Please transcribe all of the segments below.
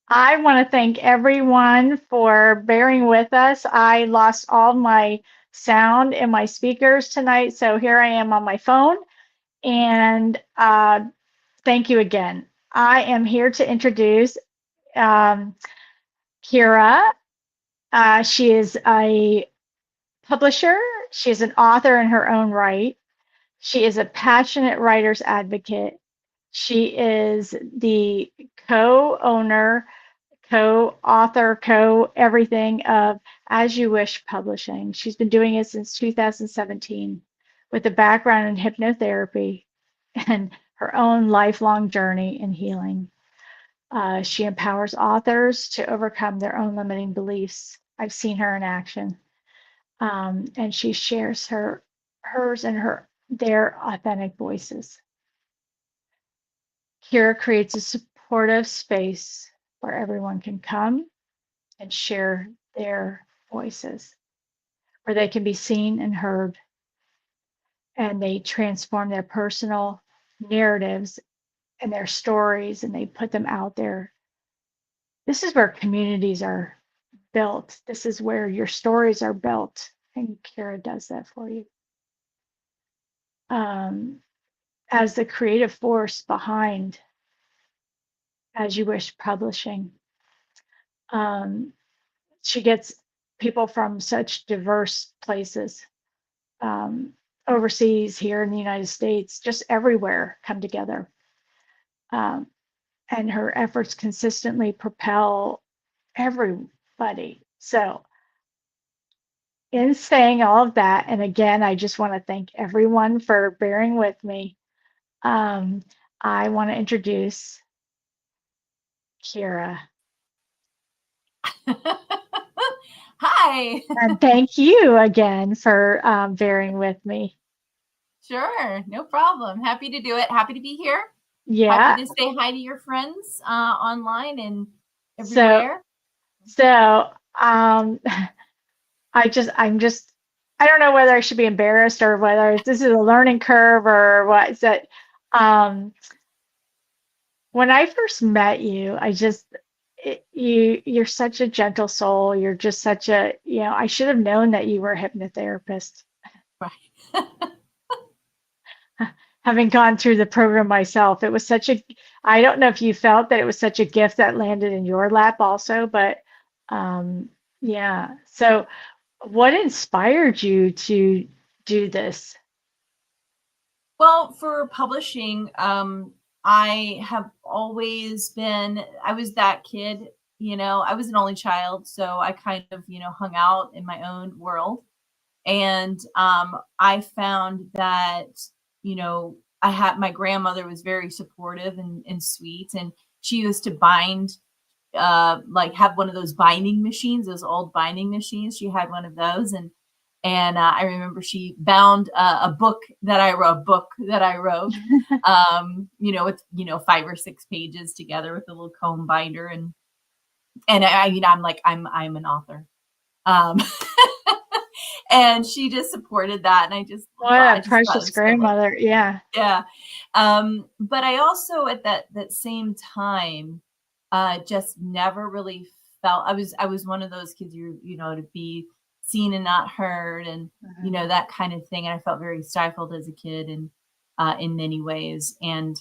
I want to thank everyone for bearing with us. I lost all my sound in my speakers tonight, so here I am on my phone. And thank you again. I am here to introduce um, Kyra. She is a publisher, she is an author in her own right. She is a passionate writer's advocate. She is the co owner, co-author, co-everything of As You Wish Publishing. She's been doing it since 2017 with a background in hypnotherapy and her own lifelong journey in healing. She empowers authors to overcome their own limiting beliefs. I've seen her in action, and she shares hers and their authentic voices. Kira creates a supportive space where everyone can come and share their voices, where they can be seen and heard, and they transform their personal narratives and their stories and they put them out there. This is where communities are built. This is where your stories are built. And Kara does that for you. Um, as the creative force behind As You Wish Publishing, um, she gets people from such diverse places, um, overseas, here in the United States, just everywhere come together. Um, and her efforts consistently propel everybody. So, in saying all of that, and again, I just want to thank everyone for bearing with me. Um, I want to introduce Kira. Hi. And thank you again for bearing with me. Sure, no problem. Happy to do it. Happy to be here. Happy Yeah. to say hi to your friends online and So, everywhere. so um, I'm just, I don't know whether I should be embarrassed or whether this is a learning curve or what. Is that when I first met you, you're such a gentle soul. You're just such a, I should have known that you were a hypnotherapist. Right. Having gone through the program myself, I don't know if you felt that it was such a gift that landed in your lap also, but um, yeah. So, what inspired you to do this? Well, for publishing, I have always been, I was that kid, I was an only child. So I kind of, hung out in my own world. And I found that, I had my grandmother was very supportive and sweet. And she used to bind, like have one of those binding machines, those old binding machines. She had one of those. And I remember she bound a book that I wrote, with 5 or 6 pages together with a little comb binder, and I'm like I'm an author, um, and she just supported that, and What I a just thought it precious was so lovely. grandmother. Yeah. Yeah, but I also at that same time, just never really felt I was one of those kids to be seen and not heard, and Mhm. that kind of thing, and I felt very stifled as a kid, and in many ways, and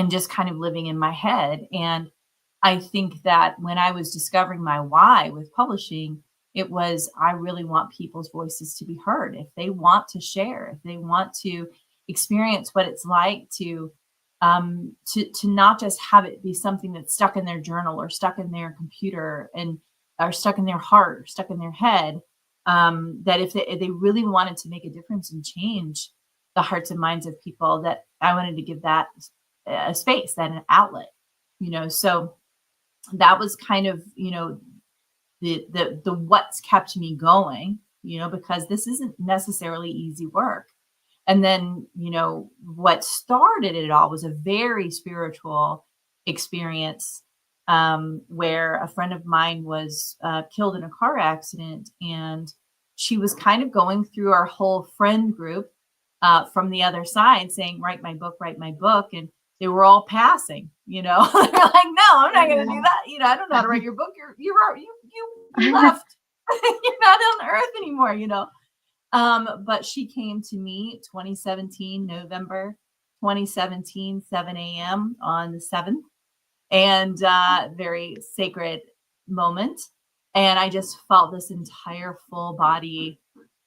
just kind of living in my head. And I think that when I was discovering my why with publishing, it was I really want people's voices to be heard. If they want to share, if they want to experience what it's like to not just have it be something that's stuck in their journal or stuck in their computer and or stuck in their heart or stuck in their head, that if they really wanted to make a difference and change the hearts and minds of people, that I wanted to give that a space, that an outlet, so that was kind of, the what's kept me going, because this isn't necessarily easy work. And then, what started it all was a very spiritual experience, where a friend of mine was killed in a car accident, and she was kind of going through our whole friend group, from the other side saying, write my book, and they were all passing, you know. They're like, no, I'm not going to do Yeah. that. You know, I don't know how to write your book. You left. You're not on earth anymore, you know. But she came to me 2017, November 2017, 7 a.m. on the 7th, and very sacred moment. And I just felt this entire full body,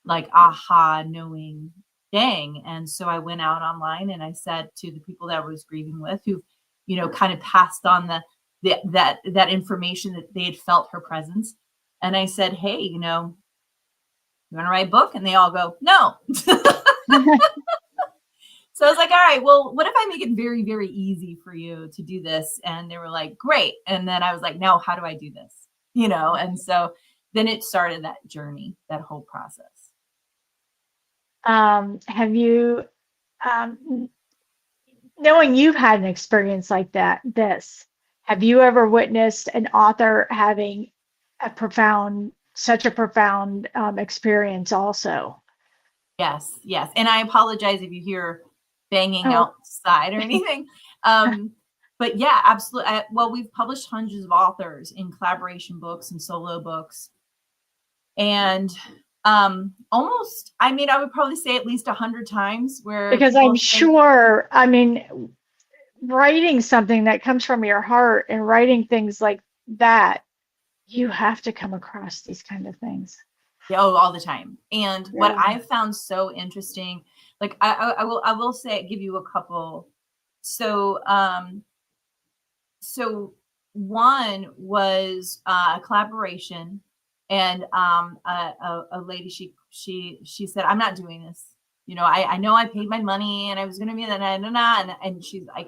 like, aha, knowing, dang. And so I went out online and I said to the people that I was grieving with, who, you know, kind of passed on that information, that they had felt her presence. And I said, hey, you know, you want to write a book? And they all go, no. So I was like, all right, well, what if I make it very, very easy for you to do this? And they were like, great. And then I was like, now how do I do this? You know, and so then it started that journey, that whole process. Have you, knowing you've had an experience like have you ever witnessed an author having such a profound experience also? Yes, yes. And I apologize if you hear banging Oh, outside or anything. But yeah, absolutely. Well, we've published hundreds of authors in collaboration books and solo books. And almost, I mean, I would probably say at least 100 times where because I'm people think, sure, I mean, writing something that comes from your heart and writing things like that, you have to come across these kind of things. oh, all the time. And what Yeah. I found so interesting, like I will say, give you a couple. So so one was a collaboration, and a lady, she said, I'm not doing this. You know, I know I paid my money and I was going to be and she's like,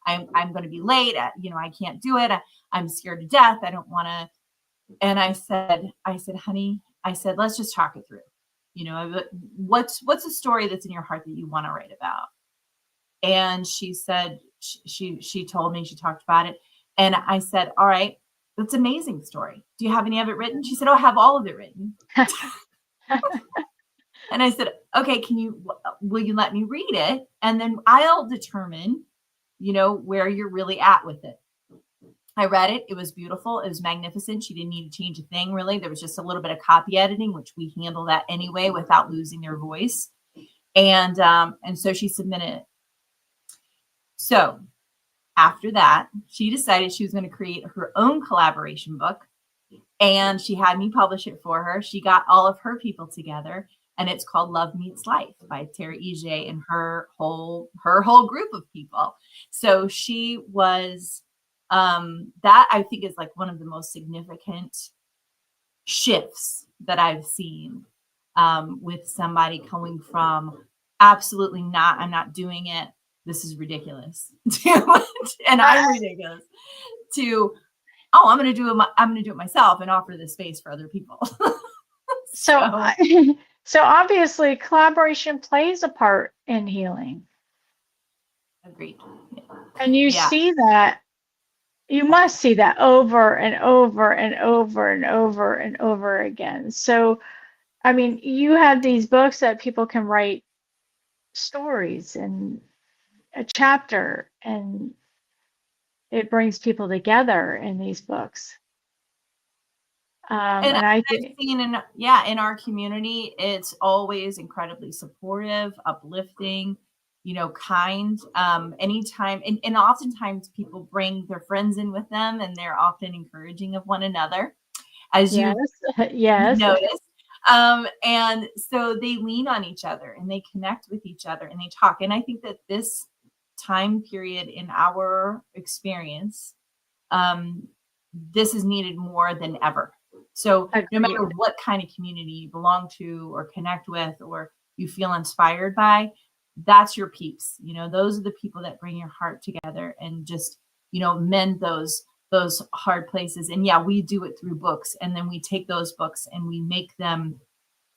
I'm going to be late. You know, I can't do it. I'm scared to death. I don't want to. And I said, honey, I said, let's just talk it through. You know, what's a story that's in your heart that you want to write about? And she said, she told me, she talked about it. And I said, all right, that's an amazing story. Do you have any of it written? She said, oh, I have all of it written. And I said, okay, will you let me read it? And then I'll determine, you know, where you're really at with it. I read it. It was beautiful. It was magnificent. She didn't need to change a thing, really. There was just a little bit of copy editing, which we handle that anyway without losing their voice. And so she submitted it. So after that, she decided she was going to create her own collaboration book, and she had me publish it for her. She got all of her people together, and it's called Love Meets Life by Tara Ije and her whole group of people. So she was that, I think, is like one of the most significant shifts that I've seen, with somebody coming from absolutely not, I'm not doing it, this is ridiculous, and I'm I, ridiculous, to, oh, I'm going to do it. I'm going to do it myself and offer this space for other people. so, So so obviously collaboration plays a part in healing. agreed. And you Yeah. see that, you must see that over and over and over and over and over again. So, I mean, you have these books that people can write stories and a chapter, and it brings people together in these books. And And I I've think, seen in our community, it's always incredibly supportive, uplifting, you know, kind. Anytime, and oftentimes people bring their friends in with them, and they're often encouraging of one another, as yes, you yes. notice. And so they lean on each other and they connect with each other and they talk. And I think that this time period in our experience, this is needed more than ever. So no matter Agreed. what kind of community you belong to or connect with or you feel inspired by, that's your peeps. You know, those are the people that bring your heart together and just, you know, mend those hard places. And yeah, we do it through books, and then we take those books and we make them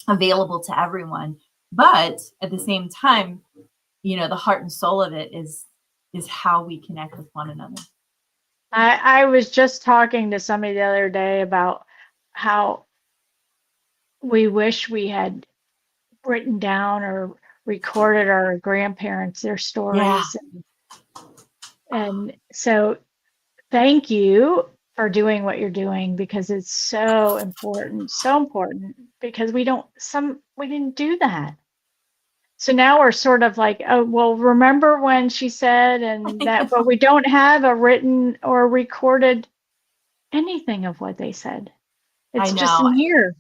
available to everyone. But at the same time, you know, the heart and soul of it is how we connect with one another. I was just talking to somebody the other day about how we wish we had written down or recorded our grandparents, their Yeah. stories. And so thank you for doing what you're doing because it's so important because we didn't do that. So now we're sort of like, oh, well, remember when she said and I that, but know. we don't have a written or recorded anything of what they said. I It's just know. in here.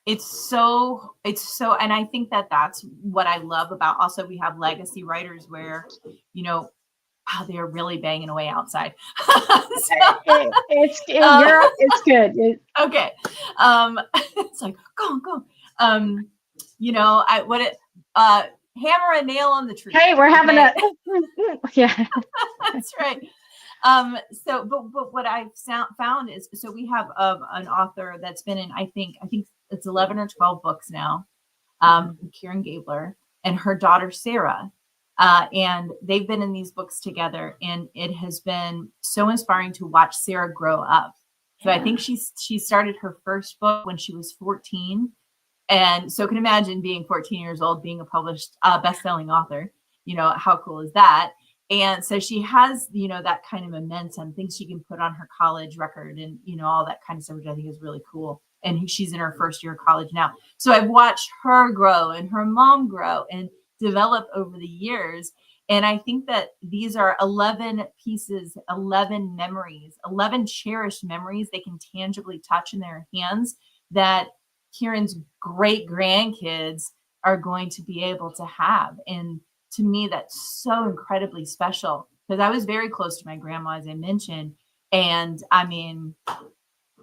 It's so, and I think that that's what I love about, also we have legacy writers where, you know, wow, they're really banging away outside. So, um, It's good. okay. It's like, go on, go on. I what it hammer a nail on the tree. Hey, we're having Okay. a yeah. That's right. But what I've found is, so we have an author that's been in, I think it's 11 or 12 books now, Kieran Gabler and her daughter Sarah. And they've been in these books together, and it has been so inspiring to watch Sarah grow up. So I think Yeah. she started her first book when she was 14, and so can imagine being 14 years old, being a published best-selling author. How cool is that? And so she has, that kind of momentum, things she can put on her college record, and all that kind of stuff, which I think is really cool. And she's in her first year of college now. So I've watched her grow and her mom grow and develop over the years. And I think that these are 11 pieces, 11 memories, 11 cherished memories they can tangibly touch in their hands, that Kieran's great grandkids are going to be able to have. And to me, that's so incredibly special, because I was very close to my grandma, as I mentioned. And I mean,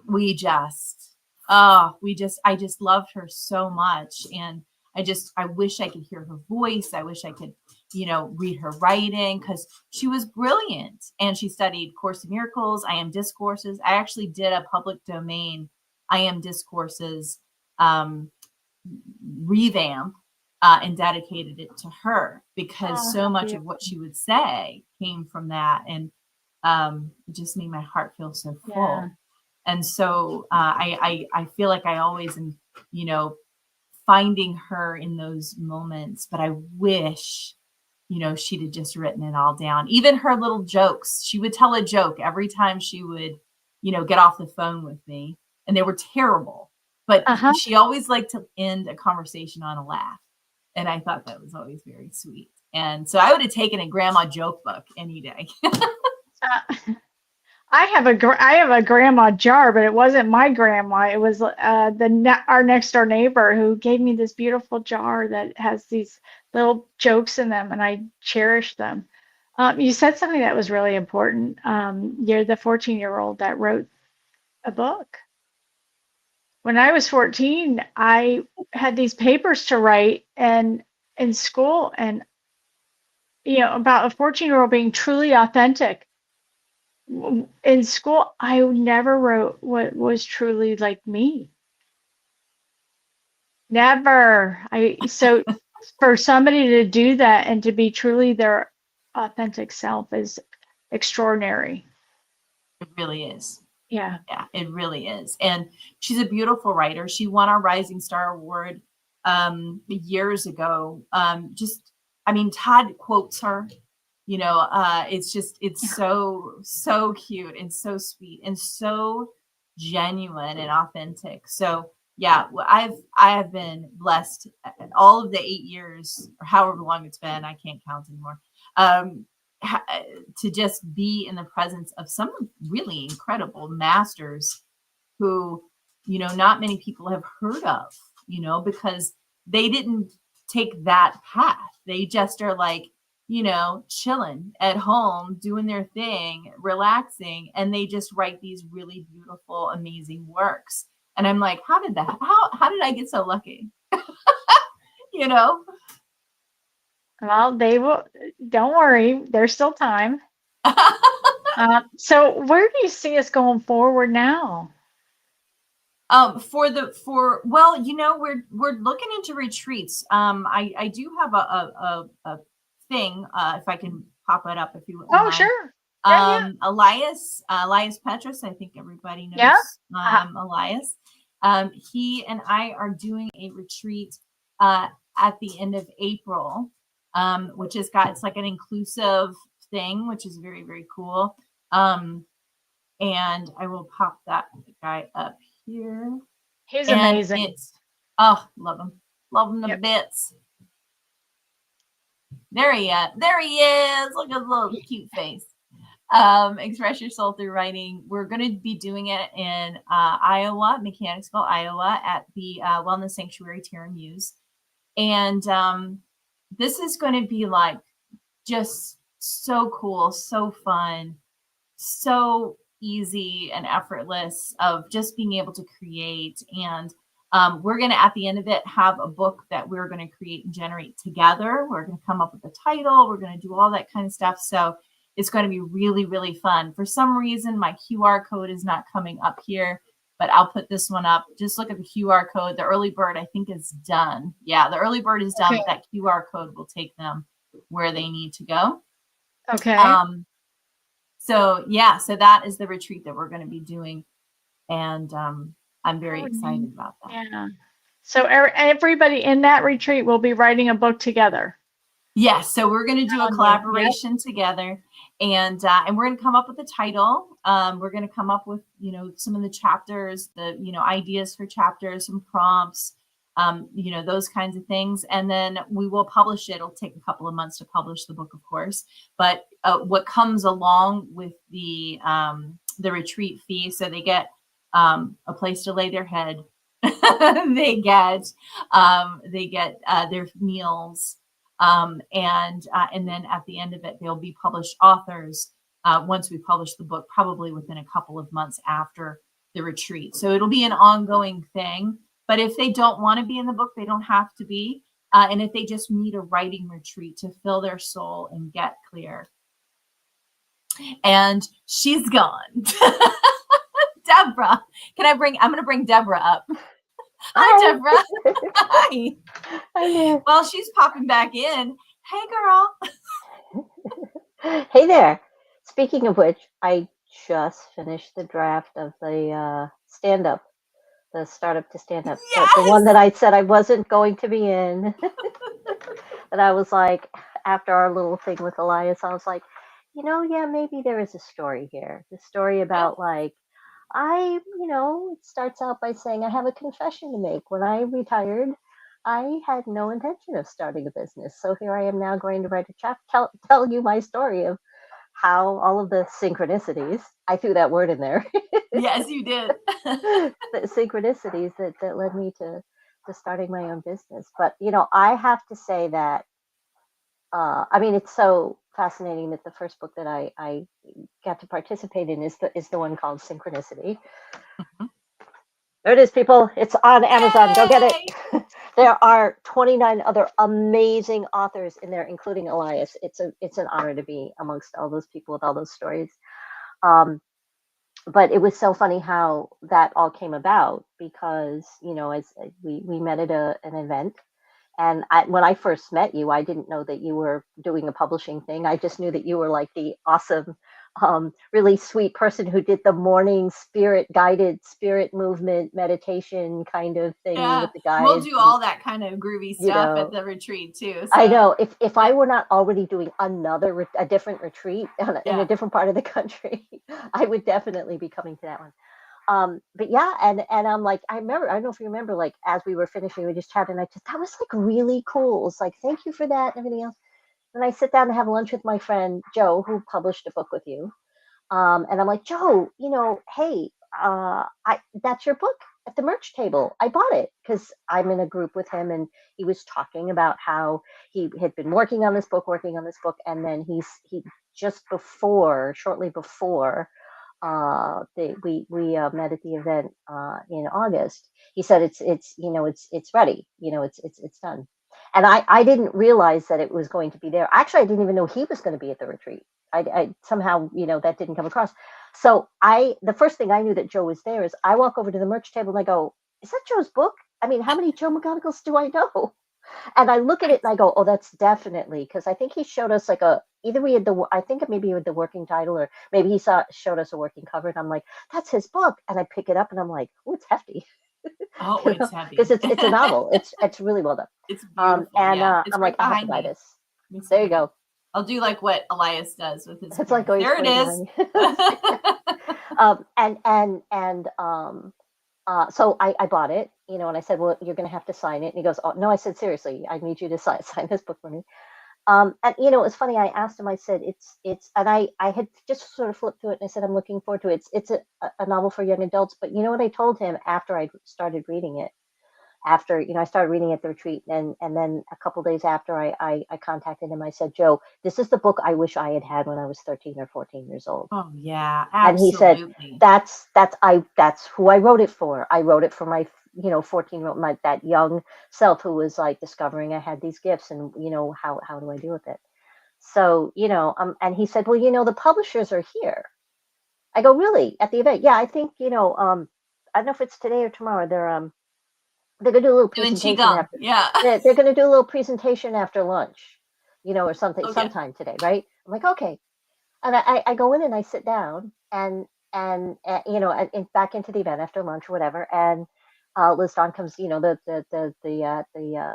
we just, I just loved her so much. And I wish I could hear her voice. I wish I could, read her writing, because she was brilliant. And she studied Course in Miracles, I Am Discourses. I actually did a public domain I Am Discourses um, revamp, and dedicated it to her, because Oh, so how much of what beautiful. she would say came from that. And it just made my heart feel so Yeah. full. And so I feel like I always am, you know, finding her in those moments, but I wish, she'd have just written it all down. Even her little jokes, she would tell a joke every time she would, get off the phone with me, and they were terrible, but Uh-huh. she always liked to end a conversation on a laugh. And I thought that was always very sweet. And so I would have taken a grandma joke book any day. Uh, I have a grandma jar, but it wasn't my grandma. It was our next door neighbor who gave me this beautiful jar that has these little jokes in them, and I cherish them. You said something that was really important. You're the 14-year-old that wrote a book. When I was 14, I had these papers to write and in school, and about a 14-year-old being truly authentic. In school, I never wrote what was truly like me. Never. So for somebody to do that and to be truly their authentic self is extraordinary. It really is. Yeah. Yeah, it really is. And she's a beautiful writer. She won our Rising Star Award years ago. I mean, Todd quotes her. It's Yeah. so cute and so sweet and so genuine and authentic. So yeah, I have been blessed all of the 8 years, or however long it's been. I can't count anymore. Um, to just be in the presence of some really incredible masters who, not many people have heard of, because they didn't take that path. They just are like, chilling at home, doing their thing, relaxing, and they just write these really beautiful, amazing works. And I'm like, how did I get so lucky? You know? Well, they will, don't worry, there's still time. So where do you see us going forward now? For well, we're looking into retreats. I do have a thing, if I can pop it up, if you wouldn't Oh, mind. sure. Yeah, yeah. Elias Petrus, I think everybody Yeah. knows Elias. He and I are doing a retreat at the end of April, which it's like an inclusive thing, which is very, very cool. And I will pop that guy up here. He's And amazing. it's, love him. Love him to Yep. bits. There he is. Look at his little cute face. Express your soul through writing. We're going to be doing it in Iowa, Mechanicsville, Iowa, at the Wellness Sanctuary Terra Muse. And this is going to be like just so cool, so fun, so easy and effortless of just being able to create. And we're going to, at the end of it, have a book that we're going to create and generate together. We're going to come up with a title. We're going to do all that kind of stuff. So it's going to be really, really fun. For some reason, my QR code is not coming up here, but I'll put this one up. Just look at the QR code. The early bird, I think, is done. Yeah, the early bird is done, but that QR code will take them where they need to go. Okay. So that is the retreat that we're going to be doing. And I'm very excited about that. Yeah. So everybody in that retreat will be writing a book together. Yes. So we're going to do a collaboration together, and we're going to come up with a title. We're going to come up with, some of the chapters, the, ideas for chapters, some prompts, those kinds of things. And then we will publish it. It'll take a couple of months to publish the book, of course, but what comes along with the retreat fee, so they get a place to lay their head. they get their meals. And then at the end of it, they'll be published authors once we publish the book, probably within a couple of months after the retreat. So it'll be an ongoing thing. But if they don't want to be in the book, they don't have to be. And if they just need a writing retreat to fill their soul and get clear. And she's gone. Deborah, I'm going to bring Deborah up. Hi, Deborah. Hi. Hi there. Well, she's popping back in. Hey, girl. Hey there. Speaking of which, I just finished the draft of the stand-up, the startup to stand-up. Yes! The one that I said I wasn't going to be in. But I was like, after our little thing with Elias, I was like, maybe there is a story here. The story about it starts out by saying I have a confession to make. When I retired, I had no intention of starting a business. So here I am now going to write a chapter, tell you my story of how all of the synchronicities, I threw that word in there. Yes, you did. The synchronicities that led me to starting my own business. But, I have to say that, it's so fascinating that the first book that I got to participate in is the one called Synchronicity. Mm-hmm. There it is, people. It's on Amazon. Yay! Go get it. There are 29 other amazing authors in there, including Elias. It's an honor to be amongst all those people with all those stories. But it was so funny how that all came about because, as we met at an event. And when I first met you, I didn't know that you were doing a publishing thing. I just knew that you were like the awesome, really sweet person who did the morning guided spirit movement meditation kind of thing with the guys. We'll do all that kind of groovy stuff at the retreat too. So. I know. If I were not already doing a different retreat in a different part of the country, I would definitely be coming to that one. But yeah, and I'm like, I don't know if you remember, like, as we were finishing, we just chatted, and that was like really cool. It's like, thank you for that and everything else. And I sit down to have lunch with my friend, Joe, who published a book with you. And I'm like, Joe, hey, that's your book at the merch table. I bought it because I'm in a group with him, and he was talking about how he had been working on this book, and then shortly before, we met at the event in August. He said it's ready, it's done. And I didn't realize that it was going to be there. Actually, I didn't even know he was going to be at the retreat. I somehow, that didn't come across. So the first thing I knew that Joe was there is I walk over to the merch table and I go, is that Joe's book? I mean, how many Joe McGonigals do I know? And I look at it and I go, oh, that's definitely, because I think he showed us like either we had I think maybe with the working title, or maybe he showed us a working cover, and I'm like, that's his book. And I pick it up and I'm like, oh, it's hefty. Oh, it's heavy. Because it's a novel. It's really well done. It's beautiful. And yeah. I'm like, I have to buy this. There you go. I'll do like what Elias does with his It's parents. like always There it is. So I bought it, and I said, well, you're going to have to sign it. And he goes, oh, no, I said, seriously, I need you to sign this book for me. And it was funny. I asked him, I said, and I had just sort of flipped through it and I said, I'm looking forward to it. It's a novel for young adults. But you know what I told him after I started reading it? After I started reading at the retreat, and then a couple days after I contacted him, I said, Joe, this is the book I wish I had when I was 13 or 14 years old. Oh yeah, and he said, absolutely. that's who I wrote it for. I wrote it for my 14-year-old, that young self who was like discovering I had these gifts, and how do I deal with it? So and he said, well, the publishers are here. I go, really? At the event? Yeah, I think I don't know if it's today or tomorrow. They're gonna do a little presentation after. Yeah. They're gonna do a little presentation after lunch, or something, Okay. sometime today, right? I'm like, okay. And I go in and I sit down and back into the event after lunch or whatever. And Liz Dawn comes, the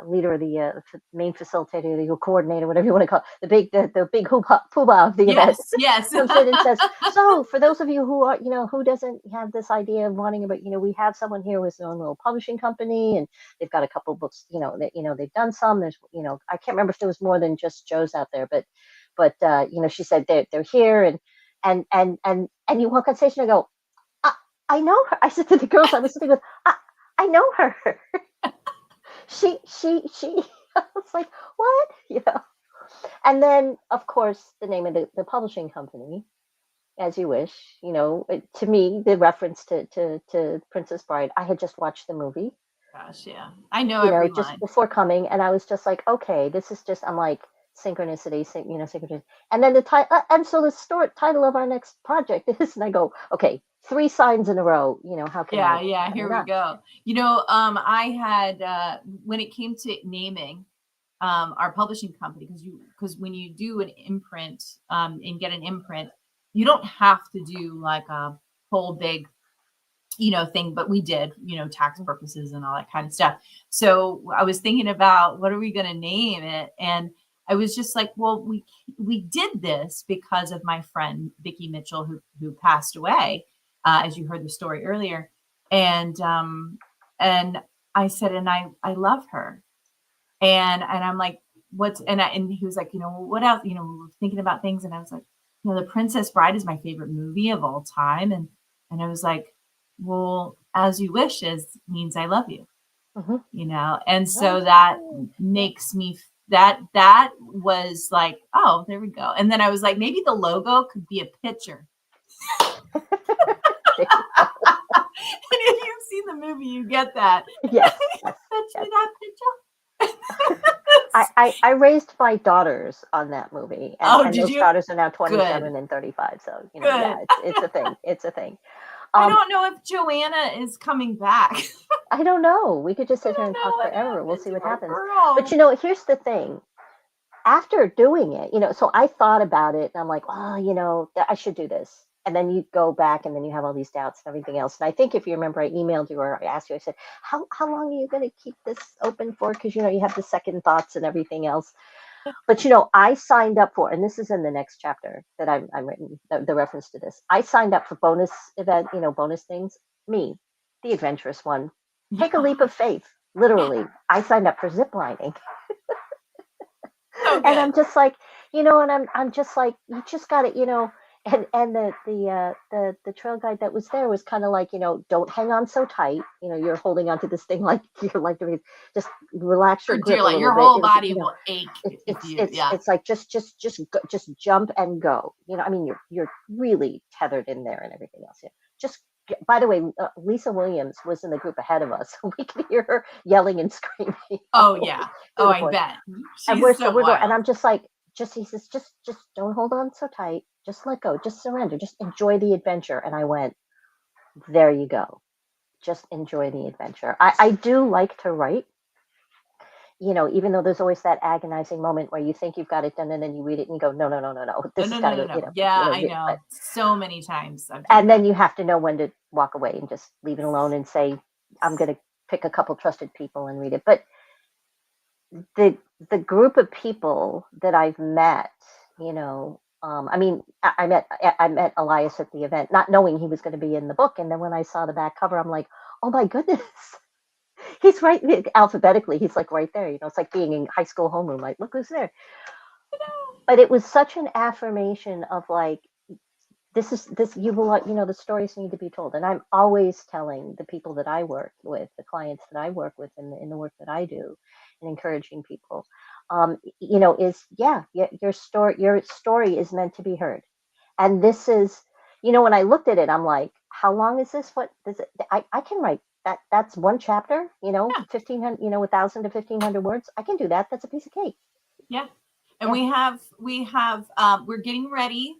leader of the main facilitator, the coordinator, whatever you want to call it, the big poobah of the event. Yes. Comes in and says, so for those of you who are, who doesn't have this idea of wanting, but we have someone here with their own little publishing company, and they've got a couple of books, that they've done some. There's, I can't remember if there was more than just Joe's out there, but she said they're here, and you walk on stage and I go, I know her. I said to the girls I was sitting with, I know her. she. I was like, what? And then, of course, the name of the publishing company, As You Wish. To me, the reference to Princess Bride. I had just watched the movie. Gosh, yeah, I know every just line. before coming, and I was just like, okay, this is just. I'm like, synchronicity, synchronicity. And then the title, and so the title of our next project is, and I go, okay, 3 signs in a row. How can I? Yeah. Here we go. I had when it came to naming our publishing company, because when you do an imprint and get an imprint, you don't have to do like a whole big thing, but we did, tax purposes and all that kind of stuff. So I was thinking about, what are we going to name it? And I was just like, well, we did this because of my friend Vicki Mitchell, who passed away, as you heard the story earlier, and I said, and I love her, and I'm like, and he was like, what else? We were thinking about things, and I was like, The Princess Bride is my favorite movie of all time, and I was like, well, As You Wish means I love you, and so that makes me. That was like, oh, there we go. And then I was like, maybe the logo could be a picture. And if you've seen the movie, you get that. Yes. That picture. I raised my daughters on that movie, and those daughters are now 27 and 35. So yeah, it's a thing. It's a thing. I don't know if Joanna is coming back. I don't know. We could just sit here and talk forever. We'll see what happens. But here's the thing. After doing it, so I thought about it, and I'm like, oh, I should do this. And then you go back, and then you have all these doubts and everything else. And I think if you remember, I emailed you or I asked you, I said, how long are you going to keep this open for? Because, you have the second thoughts and everything else. But, I signed up for, and this is in the next chapter that I'm written, the reference to this. I signed up for bonus event, bonus things. Me, the adventurous one. Take a leap of faith. Literally. I signed up for zip lining. And I'm just like, and I'm just like, you just got to, and the trail guide that was there was kind of like, don't hang on so tight. You're holding onto this thing like you're like, just relax your grip a little your bit. whole body will ache. It's like just jump and go. I mean, you're really tethered in there and everything else. Just. By the way, Lisa Williams was in the group ahead of us. So we could hear her yelling and screaming. Oh yeah. Oh, I bet. And we're going, and I'm just like, he says, just don't hold on so tight. Just let go. Just surrender. Just enjoy the adventure. And I went, there you go. Just enjoy the adventure. I do like to write. Even though there's always that agonizing moment where you think you've got it done, and then you read it and you go, no. This has got to go. Yeah, I know. So many times. And then you have to know when to walk away and just leave it alone and say, I'm going to pick a couple trusted people and read it. But the group of people that I've met you know, I mean, I met Elias at the event, not knowing he was going to be in the book. And then when I saw the back cover, I'm like, oh my goodness, he's right alphabetically. He's like right there. You know, it's like being in high school homeroom. Like, look who's there. But it was such an affirmation of like, this you will, you know, the stories need to be told. And I'm always telling the people that I work with, the clients that I work with in the work that I do, and encouraging people, you know, is your story is meant to be heard. And this is, you know, when I looked at it, I'm like, how long is this? What does it? I can write that. That's one chapter, you know, Yeah. 1,500, you know, 1,000 to 1,500 words. I can do that. That's a piece of cake. Yeah. And Yeah. we're getting ready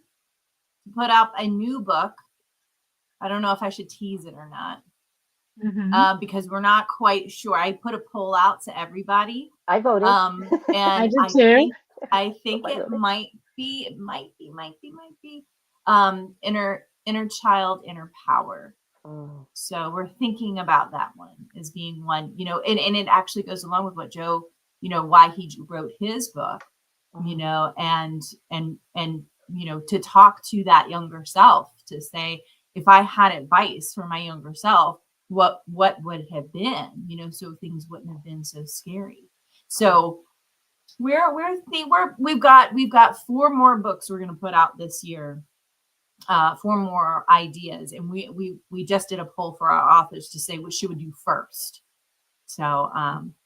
to put out a new book. I don't know if I should tease it or not, because we're not quite sure. I put a poll out to everybody. I voted. I And did too. I think I it voted. might be inner child, inner power. Mm. So we're thinking about that one as being one, you know, and it actually goes along with what Joe, you know, why he wrote his book, you know, and you know, to talk to that younger self, to say, if I had advice for my younger self, what would it have been, you know, so things wouldn't have been so scary. So we've got 4 more books we're going to put out this year, 4 more ideas, and we just did a poll for our authors to say what she would do first. So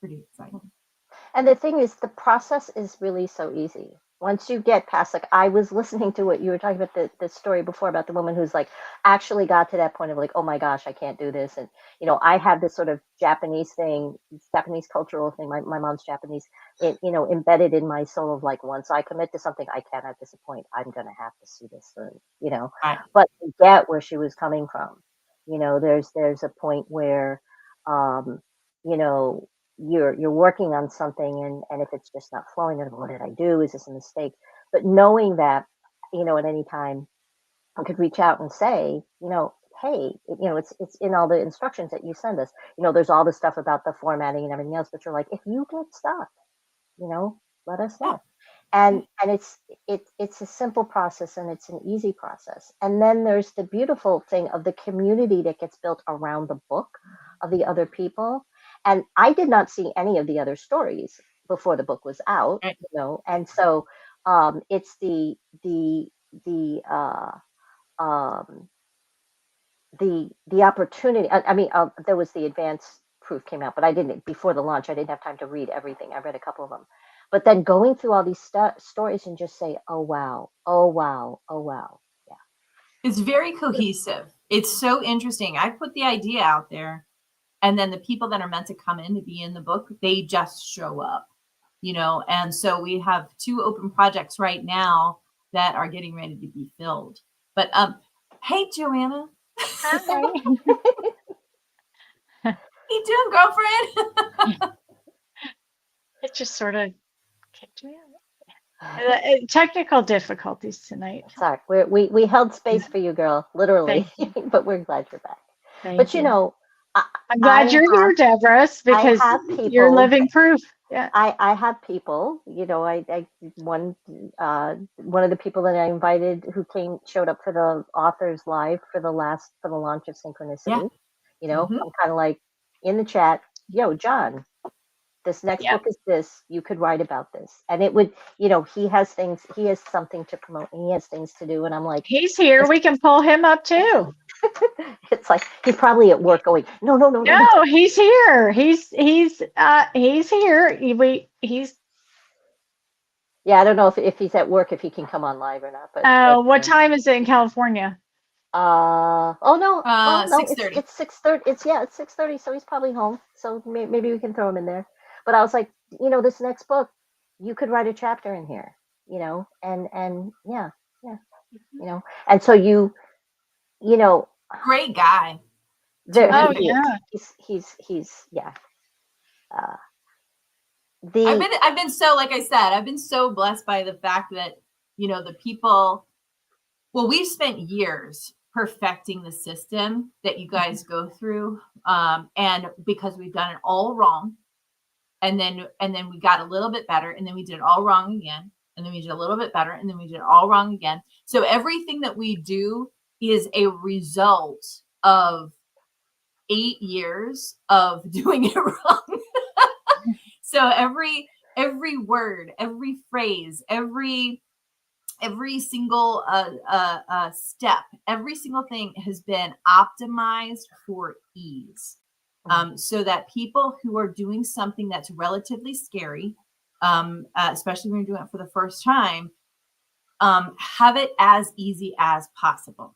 pretty exciting. And the thing is, the process is really so easy. Once you get past, like, I was listening to what you were talking about, the story before about the woman who's like actually got to that point of like, oh my gosh, I can't do this. And, you know, I have this sort of Japanese thing, Japanese cultural thing. My mom's Japanese, you know, embedded in my soul of like, once I commit to something, I cannot disappoint. I'm going to have to see this through, you know. Right. But to get where she was coming from, you know, there's a point where, you know, you're working on something, and if it's just not flowing, then what did I do? Is this a mistake? But knowing that, you know, at any time I could reach out and say, you know, hey, you know, it's in all the instructions that you send us. You know, there's all the stuff about the formatting and everything else, but you're like, if you get stuck, you know, let us know. And it's a simple process, and it's an easy process. And then there's the beautiful thing of the community that gets built around the book, of the other people. And I did not see any of the other stories before the book was out, Right. you know. And so it's um, the opportunity. I mean, there was the advanced proof came out, but I didn't, before the launch, I didn't have time to read everything. I read a couple of them. But then going through all these stories and just say, oh wow, oh wow, oh wow. Yeah. It's very cohesive. It's so interesting. I put the idea out there, and then the people that are meant to come in to be in the book, they just show up, you know. And so we have 2 open projects right now that are getting ready to be filled. But hey, Joanna. Hi. How you doing, girlfriend? It just sort of kicked me out. Technical difficulties tonight. Sorry, we held space for you, girl, literally. Thank you. But we're glad you're back. Thank But you you. know, I'm glad you're here, Deborah, I because have you're people. living proof. Yeah. I have people, you know, one of the people that I invited who showed up for the authors live for the launch of Synchronicity. Yeah. You know, I'm kind of like in the chat, yo, John, this next book is this, you could write about this. And it would, you know, he has something to promote, and he has things to do. And I'm like, He's here. We can pull him up too. it's like he's probably at work going, no. No, he's here. He's here. He's Yeah, I don't know if he's at work, if he can come on live or not. But what time is it in California? Oh no, well no, 6:30. it's 6:30. It's 6:30. So he's probably home. So maybe we can throw him in there. But I was like, you know, this next book, you could write a chapter in here, you know, and yeah, you know, and so you know, Great guy. Oh yeah. He's yeah. I've been so, like I said, I've been so blessed by the fact that, you know, the people, well, we've spent years perfecting the system that you guys go through. And because we've done it all wrong, and then we got a little bit better, and then we did it all wrong again. and then we did a little bit better, and then we did it all wrong again. So everything that we do is a result of 8 years of doing it wrong. So every word, every phrase, every single step, every single thing has been optimized for ease. So that people who are doing something that's relatively scary, especially when you're doing it for the first time, have it as easy as possible.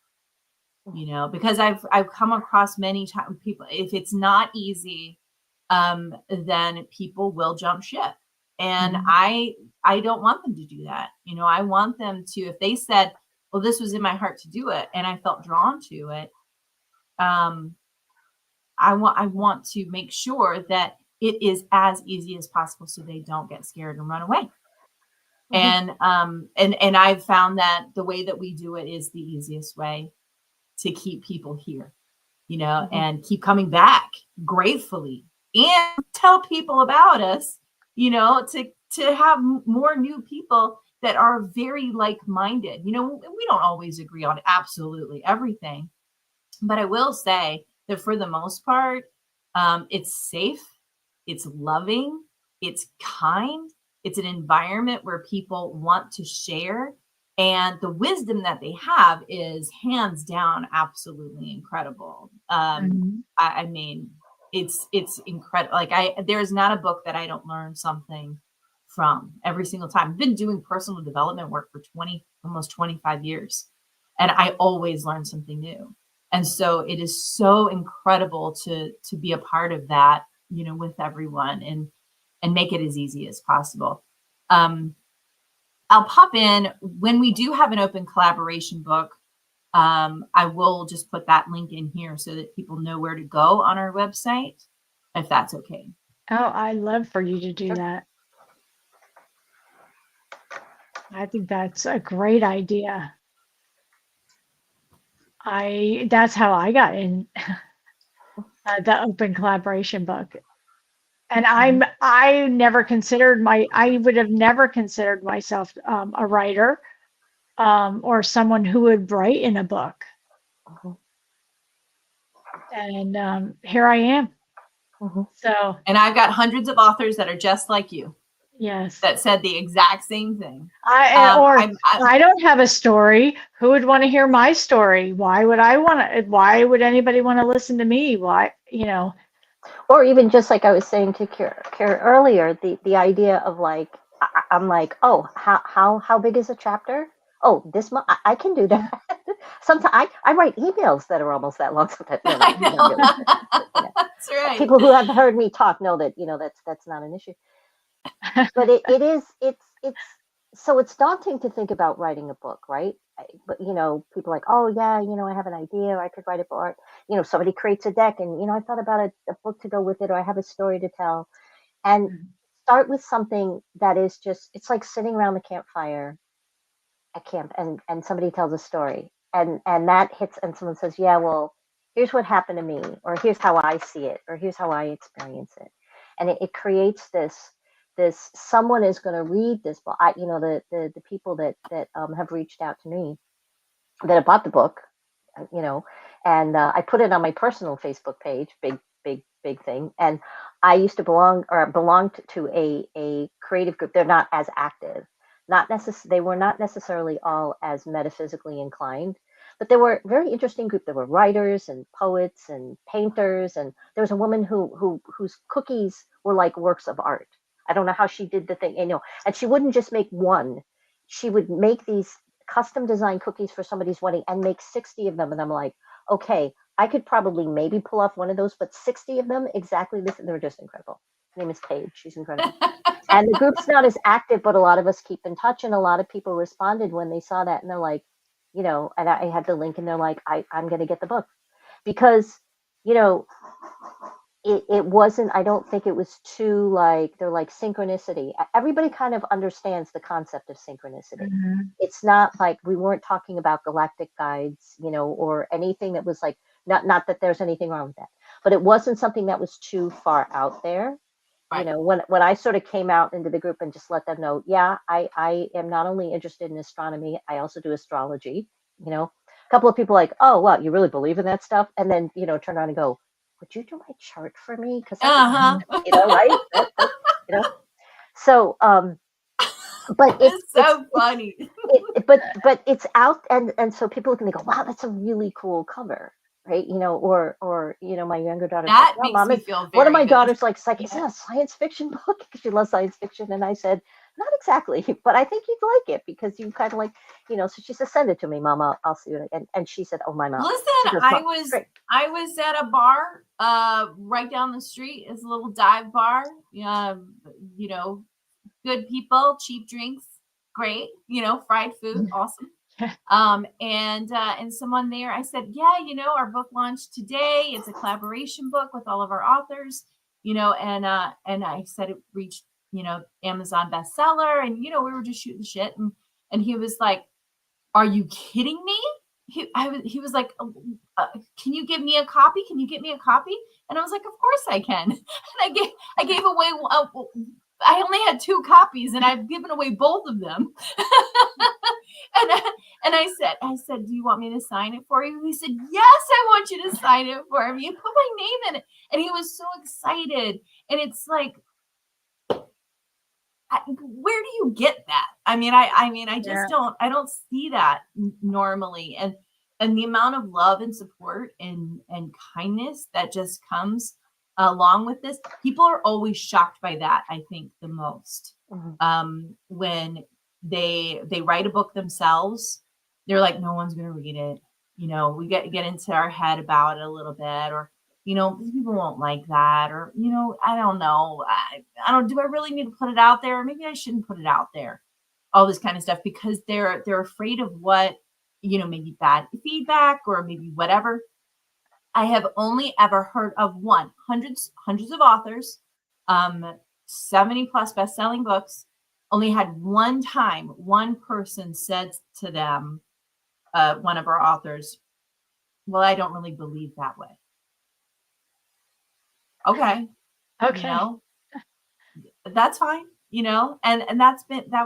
You know, because I've come across many times people, if it's not easy, then people will jump ship. And I don't want them to do that. You know, I want them to, if they said, well, this was in my heart to do it, and I felt drawn to it, I want to make sure that it is as easy as possible so they don't get scared and run away. And I've found that the way that we do it is the easiest way to keep people here, you know, and keep coming back gratefully, and tell people about us, you know, to have more new people that are very like-minded. You know, we don't always agree on absolutely everything, but I will say that for the most part, it's safe, it's loving, it's kind, it's an environment where people want to share. And the wisdom that they have is hands down absolutely incredible. I mean, it's incredible. Like there's not a book that I don't learn something from every single time. I've been doing personal development work for almost 25 years, and I always learn something new. And so it is so incredible to be a part of that, you know, with everyone, and make it as easy as possible. I'll pop in when we do have an open collaboration book. I will just put that link in here so that people know where to go on our website, if that's okay. Oh, I'd love for you to do that. I think that's a great idea. That's how I got in the open collaboration book. And I would have never considered myself a writer or someone who would write in a book. And here I am. So, and I've got hundreds of authors that are just like you. Yes. That said the exact same thing. I don't have a story. Who would want to hear my story? Why would anybody want to listen to me? Why, you know? Or even just like I was saying to Kyra earlier, the idea of like, I'm like, oh, how big is a chapter? Oh, this month I can do that. Sometimes I write emails that are almost that long. Sometimes, no, not really. That's right. People who have heard me talk know that, you know, that's not an issue. But it's so it's daunting to think about writing a book, right? But you know, people are like, oh yeah, you know, I have an idea, I could write a book. You know, somebody creates a deck, and you know, I thought about a book to go with it, or I have a story to tell, and start with something that is just, it's like sitting around the campfire at camp, and somebody tells a story, and that hits, and someone says, yeah, well, here's what happened to me, or here's how I see it, or here's how I experience it, and it creates this someone is going to read this book. You know, the people that have reached out to me that have bought the book, you know, and I put it on my personal Facebook page, big thing. And I used to belong to a creative group. They're not as active, they were not necessarily all as metaphysically inclined, but they were a very interesting group. There were writers and poets and painters, and there was a woman whose cookies were like works of art. I don't know how she did the thing, you know, and she wouldn't just make one. She would make these custom designed cookies for somebody's wedding and make 60 of them. And I'm like, okay, I could probably maybe pull off one of those, but 60 of them exactly this. They're just incredible. Her name is Paige. She's incredible. And the group's not as active, but a lot of us keep in touch. And a lot of people responded when they saw that. And they're like, you know, and I had the link, and they're like, I'm going to get the book. Because, you know, it wasn't, I don't think it was too like, they're like synchronicity. Everybody kind of understands the concept of synchronicity. It's not like, we weren't talking about galactic guides, you know, or anything that was like, not that there's anything wrong with that, but it wasn't something that was too far out there. You Right. know, when I sort of came out into the group and just let them know, yeah, I am not only interested in astronomy, I also do astrology. You know, a couple of people like, oh, wow, you really believe in that stuff? And then, you know, turn around and go, would you do my chart for me? Because I could, Uh-huh. you know, right? You know, so, but It's so funny. but it's out, and so people look and they go, wow, that's a really cool cover, right? You know, or you know, my younger daughter's like, That well, makes mom me is feel one of very my good. daughters like, is that a science fiction book? Because she loves science fiction. And I said, not exactly, but I think you'd like it because you kind of like, you know. So she said, send it to me, mom, I'll see it. And she said, oh, my mom, she Listen, goes, I mom, was great. I was at a bar right down the street. It's a little dive bar. You know, good people, cheap drinks, great, you know, fried food, awesome. And someone there, I said, yeah, you know, our book launched today. It's a collaboration book with all of our authors, you know, and I said it reached, you know, Amazon bestseller, and you know, we were just shooting shit, and he was like, are you kidding me? He was like, can you give me a copy? Can you get me a copy? And I was like, of course I can. And I gave away. I only had 2 copies, and I've given away both of them. and I said, do you want me to sign it for you? He said, yes, I want you to sign it for me. Put my name in it. And he was so excited. And it's like, where do you get that? I mean, I just I don't see that normally. And the amount of love and support and kindness that just comes along with this, people are always shocked by that, I think, the most. When they write a book themselves, they're like, no one's going to read it. You know, we get into our head about it a little bit, or you know, people won't like that, or you know, I don't know. I don't. Do I really need to put it out there? Maybe I shouldn't put it out there. All this kind of stuff, because they're afraid of what, you know, maybe bad feedback or maybe whatever. I have only ever heard of hundreds of authors, 70 plus best-selling books. Only had one time one person said to them, one of our authors, well, I don't really believe that way. Okay. You know, that's fine, you know, and that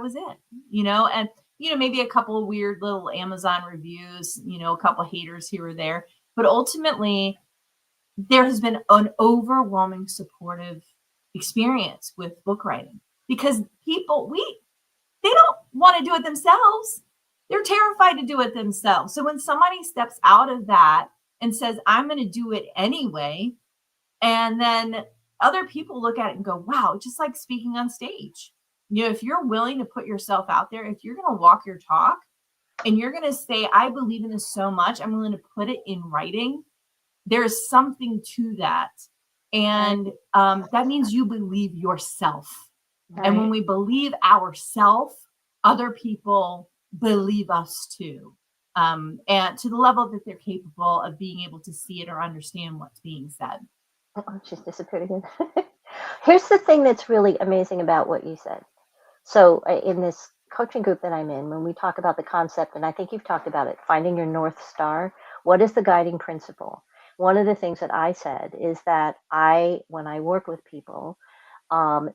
was it, you know, and you know, maybe a couple of weird little Amazon reviews, you know, a couple of haters here or there, but ultimately there has been an overwhelming supportive experience with book writing, because people they don't want to do it themselves. They're terrified to do it themselves. So when somebody steps out of that and says, I'm going to do it anyway, and then other people look at it and go, wow, just like speaking on stage. You know, if you're willing to put yourself out there, if you're going to walk your talk and you're going to say, I believe in this so much, I'm willing to put it in writing, there's something to that. And that means you believe yourself. Right. And when we believe ourselves, other people believe us too. And to the level that they're capable of being able to see it or understand what's being said. Oh, she's disappeared again. Here's the thing that's really amazing about what you said. So in this coaching group that I'm in, when we talk about the concept, and I think you've talked about it, finding your North Star, what is the guiding principle? One of the things that I said is that when I work with people,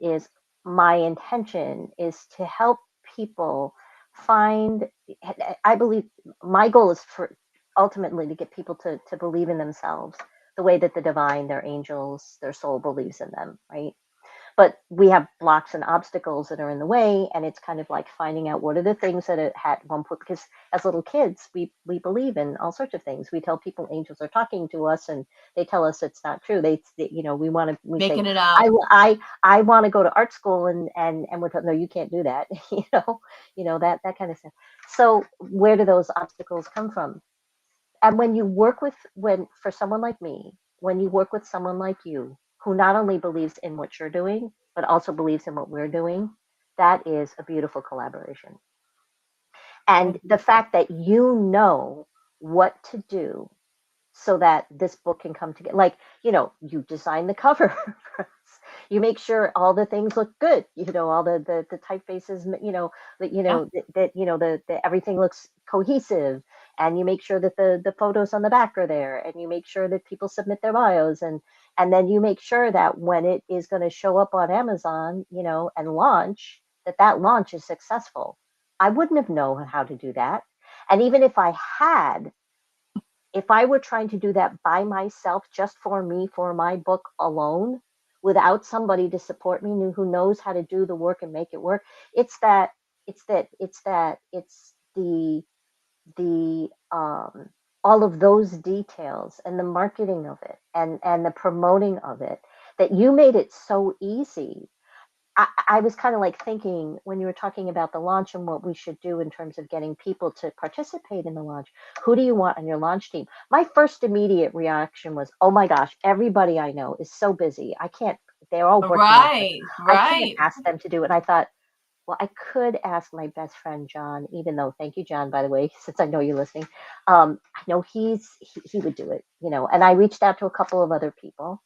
is my intention is to help people find, I believe my goal is for ultimately to get people to believe in themselves the way that the divine, their angels, their soul believes in them, right? But we have blocks and obstacles that are in the way, and it's kind of like finding out what are the things that it had one point, because as little kids we believe in all sorts of things. We tell people angels are talking to us, and they tell us it's not true. They you know, we Making say, it up. I want to go to art school, and we tell, no, you can't do that. You know that kind of stuff. So where do those obstacles come from? And when you work with, for someone like me, when you work with someone like you, who not only believes in what you're doing, but also believes in what we're doing, that is a beautiful collaboration. And the fact that you know what to do so that this book can come together, like, you know, you design the cover for us. You make sure all the things look good, you know, all the typefaces, you know, that, you know, that, you know, the everything looks cohesive, and you make sure that the photos on the back are there, and you make sure that people submit their bios, and then you make sure that when it is going to show up on Amazon, and launch, that launch is successful. I wouldn't have known how to do that. And even if I had, if I were trying to do that by myself, just for me, for my book alone, without somebody to support me who knows how to do the work and make it work, it's the all of those details and the marketing of it and the promoting of it, that you made it so easy. I was kind of like thinking when you were talking about the launch and what we should do in terms of getting people to participate in the launch. Who do you want on your launch team? My first immediate reaction was, oh my gosh, everybody I know is so busy. I can't, they're all working on it. I can't ask them to do it. And I thought, well, I could ask my best friend, John, even though, thank you, John, by the way, since I know you're listening. I know he would do it, and I reached out to a couple of other people.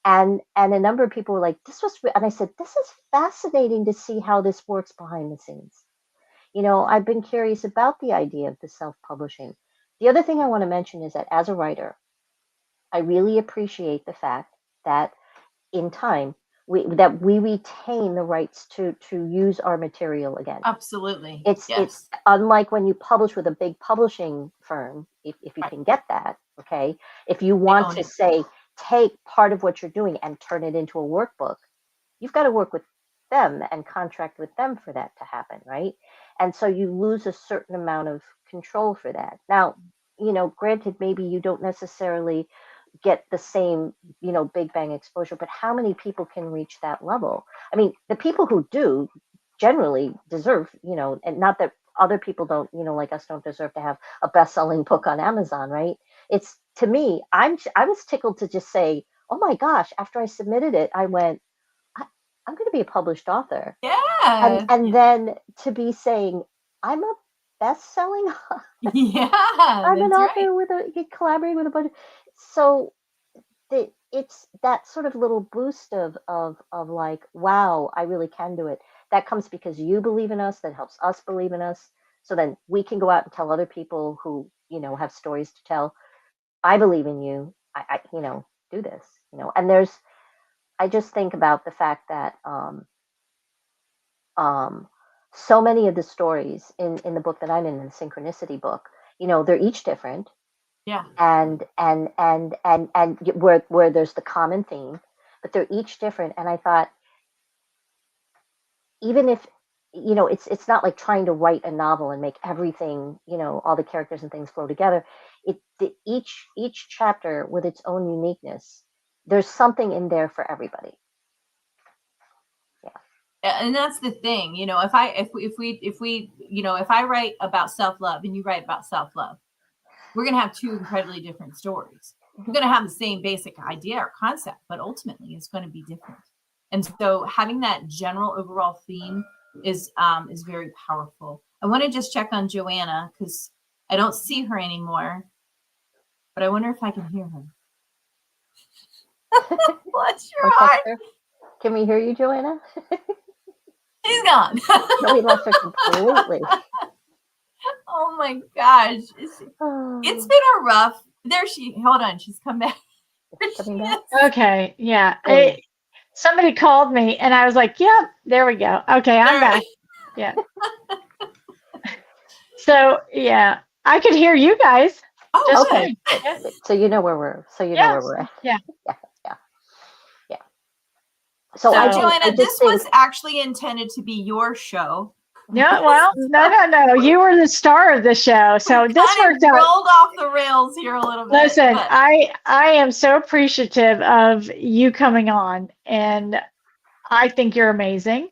And a number of people were like, and I said, this is fascinating to see how this works behind the scenes. I've been curious about the idea of the self-publishing. The other thing I want to mention is that as a writer, I really appreciate the fact that in time, we retain the rights to use our material again. Absolutely. It's unlike when you publish with a big publishing firm, if you can get that, okay? If you want to say, take part of what you're doing and turn it into a workbook, you've got to work with them and contract with them for that to happen, right? And so you lose a certain amount of control for that. Now, granted, maybe you don't necessarily get the same, big bang exposure, but how many people can reach that level? I mean, the people who do generally deserve, and not that other people don't, like us, don't deserve to have a best-selling book on Amazon, right? It's, to me, I was tickled to just say, oh my gosh, after I submitted it, I went, I'm going to be a published author. Yeah. And then to be saying, I'm a best-selling Yeah, I'm an author right. collaborating with a bunch. So it's that sort of little boost of like, wow, I really can do it. That comes because you believe in us. That helps us believe in us. So then we can go out and tell other people who have stories to tell. I believe in you. I do this. And I just think about the fact that so many of the stories in the book that I'm in the Synchronicity book, they're each different. Yeah. And where there's the common theme, but they're each different. And I thought, even if it's not like trying to write a novel and make everything, all the characters and things flow together. Each chapter with its own uniqueness, there's something in there for everybody. And that's the thing, if I write about self-love and you write about self-love, we're going to have two incredibly different stories. We're going to have the same basic idea or concept, but ultimately it's going to be different. And so having that general overall theme is very powerful. I want to just check on Joanna because I don't see her anymore, but I wonder if I can hear her. Bless your heart. Can we hear you, Joanna? She's gone. No, we lost her completely. Oh my gosh. It's been a rough. Hold on, she's come back. Coming back? Okay, yeah. Somebody called me and I was like, yep, there we go. Okay, I'm back. Yeah. So, yeah, I could hear you guys. Oh, okay. Yeah. So you know where we're at. Yeah. So Joanna, this was actually intended to be your show. No, well, no. You were the star of the show, so this worked out. Rolled off the rails here a little bit. Listen, I am so appreciative of you coming on, and I think you're amazing.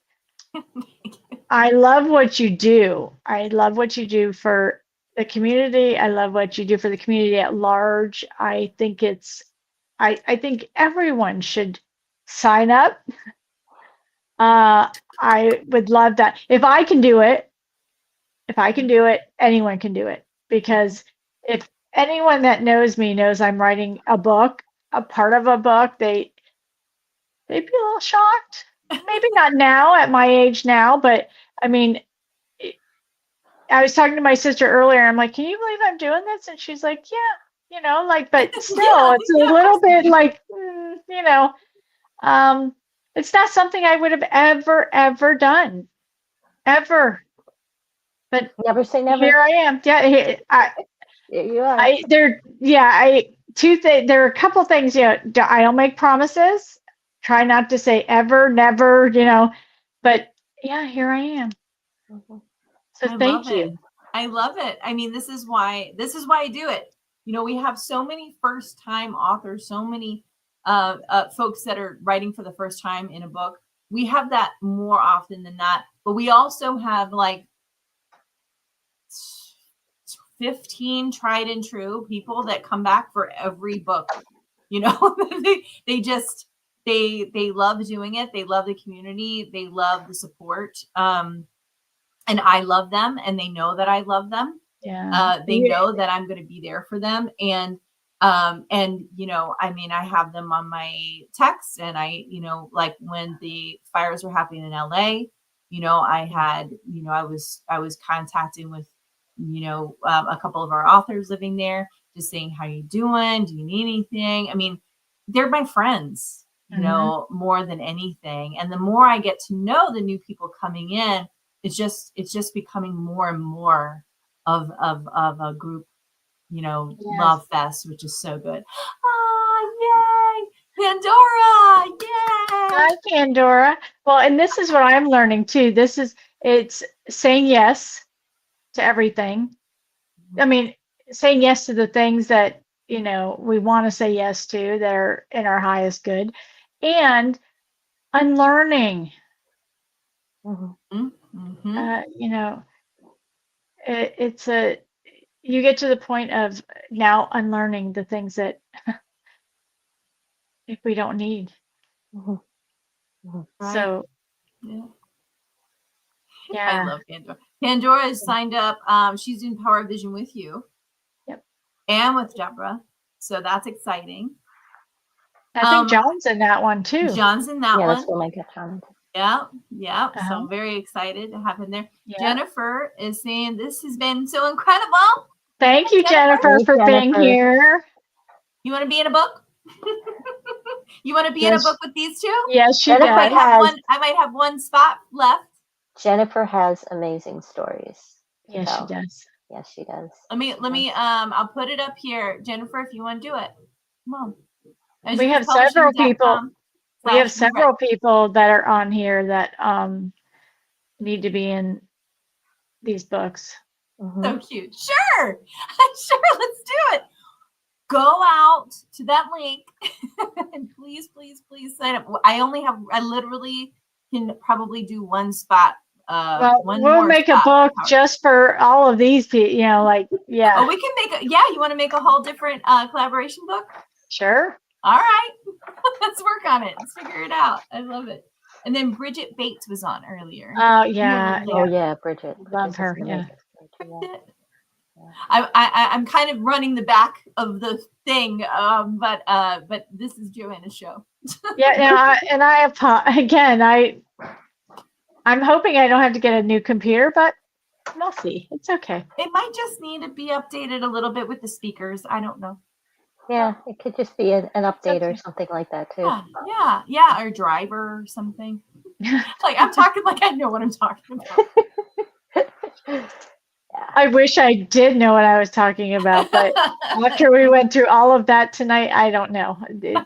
I love what you do. I love what you do for the community. I love what you do for the community at large. I think I think everyone should sign up. I would love that. If I can do it, anyone can do it. Because if anyone that knows me knows I'm writing a book, a part of a book, they'd be a little shocked. Maybe not now at my age now, but I mean, I was talking to my sister earlier. I'm like, can you believe I'm doing this? And she's like, yeah, like, but still, Yeah, it's a yeah, of little course you bit do. like, um, it's not something I would have ever done, ever. But Never say never. here I am. Yeah, There you are. there are a couple things, I don't make promises. Try not to say ever, never, but yeah, here I am. Mhm. So I love thank it. you. I love it. I mean, this is why I do it. We have so many first time authors, so many folks that are writing for the first time in a book. We have that more often than not, but we also have like 15 tried and true people that come back for every book. they love doing it. They love the community. They love the support. And I love them, and they know that I love them. Yeah. They know that I'm going to be there for them. And I mean, I have them on my text, and like when the fires were happening in LA, I had, I was contacting with, a couple of our authors living there, just saying, how you doing? Do you need anything? I mean, they're my friends, Mhm. more than anything. And the more I get to know the new people coming in, it's just becoming more and more of a group, Yes. love fest, which is so good. Oh, yay! Pandora! Yay! Hi, Pandora. Well, and this is what I'm learning too. It's saying yes to everything. I mean, saying yes to the things that, we want to say yes to that are in our highest good, and unlearning. Mhm. Mm-hmm. Uh, you know, it's you get to the point of now unlearning the things that if we don't need. Mhm. Mhm. Right. So, Yeah. I yeah. love Pandora. Pandora is signed up. She's in Power Vision with you Yep. and with Deborah. So that's exciting. I think Um, John's in that one too. John's in that Yeah, that's one. what my gut commented. Yeah, yeah. So Uh-huh. I'm very excited to have him there. Yeah. Jennifer is saying this has been so incredible. Thank you, Jennifer, Jennifer, Hey, for being Jennifer. here. you want to be in a book? You want to be in a book Yes, with these two? yes, she I Jennifer might does. have has one. I might have one spot left. Jennifer has amazing stories to Yes, she tell. does. Yes, she does. Let me. I'll put it up here, Jennifer. If you want to do it, come on. We have several people. We have Publishing.com/be ready. several people that are on here that need to be in these books. Mhm. So cute. Sure, sure. Let's do it. Go out to that link and please, please, please sign up. I literally can probably do one spot, Well, one we'll more make a spot book for Power. just for all of these people, Oh, yeah, we can make yeah, you want to make a whole different collaboration book? sure. All right. Let's work on it. Let's figure it out. I love it. And then Bridget Bates was on earlier. Oh, You have a yeah, Oh yeah. link. yeah, Bridget. Love Bridget has her. an Yeah. amazing story too. Yeah. Yeah. I'm kind of running the back of the thing, but this is Joanna's show. Yeah. Again, I'm hoping I don't have to get a new computer, but we'll see. It's okay. It might just need to be updated a little bit with the speakers. I don't know. Yeah, it could just be an update or Okay. something like that too. Yeah, or driver or something. Like I'm talking like I know what I'm talking about. I wish I did know what I was talking about, but after we went through all of that tonight, I don't know. It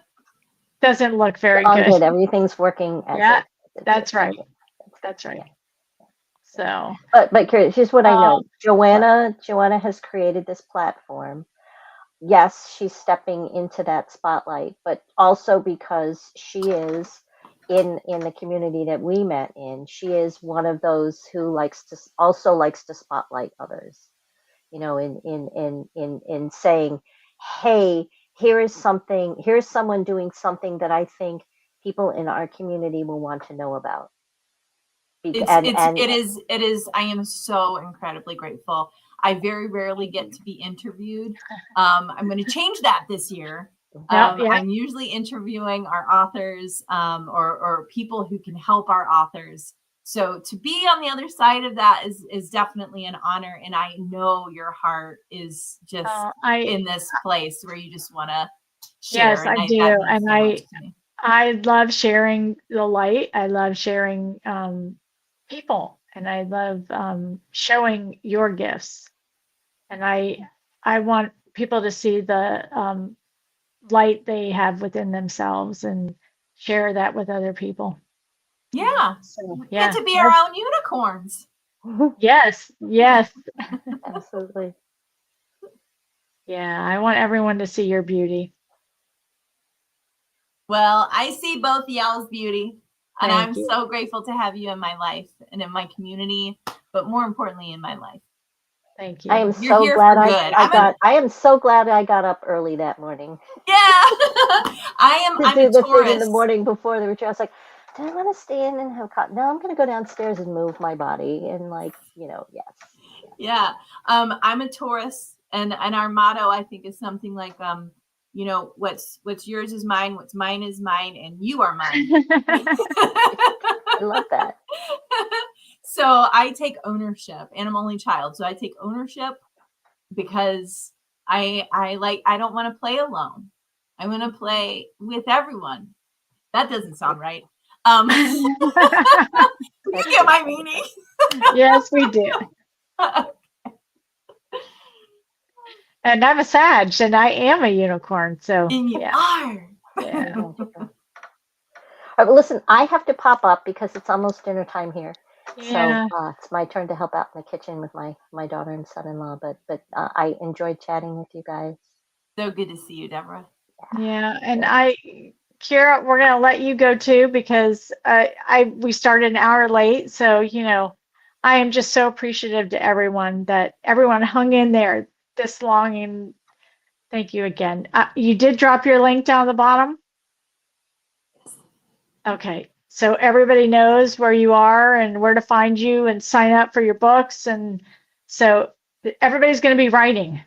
doesn't look very All good. good. Everything's working as Yeah, it that's should. right. That's right. Yeah. So, But curious, here's what I know. what? Joanna has created this platform. Yes, she's stepping into that spotlight, but also because she is in the community that we met in, she is one of those who likes to spotlight others. In saying, hey, here's someone doing something that I think people in our community will want to know about. It is. I am so incredibly grateful. I very rarely get to be interviewed. I'm going to change that this year. No, yeah. I'm usually interviewing our authors or people who can help our authors So to be on the other side of that is definitely an honor. And I know your heart is just in this place where you just want to share. Yes, I do. That means And so much to me. I love sharing the light. I love sharing people, and I love showing your gifts. And I want people to see the light they have within themselves and share that with other people. Yeah. So, We yeah. get to be our own unicorns. Yes, yes. Absolutely. Yeah, I want everyone to see your beauty. Well, I see both y'all's beauty, and Thank I'm you. so grateful to have you in my life and in my community, but more importantly in my life. Thank you. I am You're so here glad for good. I am so glad I got up early that morning. Yeah. I'm do a the Taurus. thing in the morning before the retreat. I was like, do I want to stay in and have coffee? No, I'm going to go downstairs and move my body. And yes. Yeah. I'm a Taurus, and our motto, I think, is something like, what's yours is mine, what's mine is mine, and you are mine. I love that. So I take ownership, and I'm only child. So I take ownership because I don't want to play alone. I want to play with everyone. That doesn't sound right. You get my meaning. Yes, we do. And I'm a Sag, and I am a unicorn. So And you are. Yeah. All right, well, listen, I have to pop up because it's almost dinner time here. Yeah. So it's my turn to help out in the kitchen with my daughter and son-in-law. But I enjoyed chatting with you guys. So good to see you, Deborah. Yeah. And Kyra, we're gonna let you go too because we started an hour late. So I am just so appreciative to everyone that everyone hung in there this long, and thank you again. You did drop your link down the bottom. Okay. So everybody knows where you are and where to find you and sign up for your books. And so everybody's going to be writing.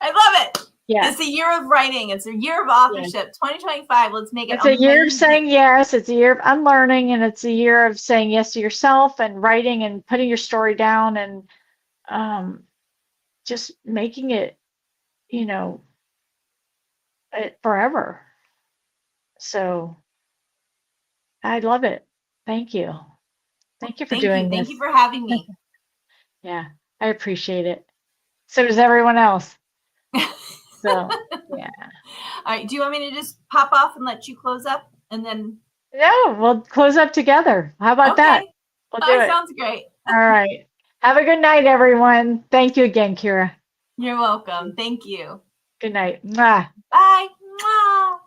I love it. Yeah. It's a year of writing. It's a year of authorship. 2025. Let's make it It's a year of saying yes. It's a year of unlearning, and it's a year of saying yes to yourself and writing and putting your story down and just making it, forever. So I love it. Thank you. Thank you for doing this. Thank you for having me. Yeah, I appreciate it. So does everyone else. So, yeah. All right. Do you want me to just pop off and let you close up and then? No, we'll close up together. How about that? We'll do it. Sounds great. All right. Have a good night, everyone. Thank you again, Kyra. You're welcome. Thank you. Good night. Mwah. Bye. Mwah.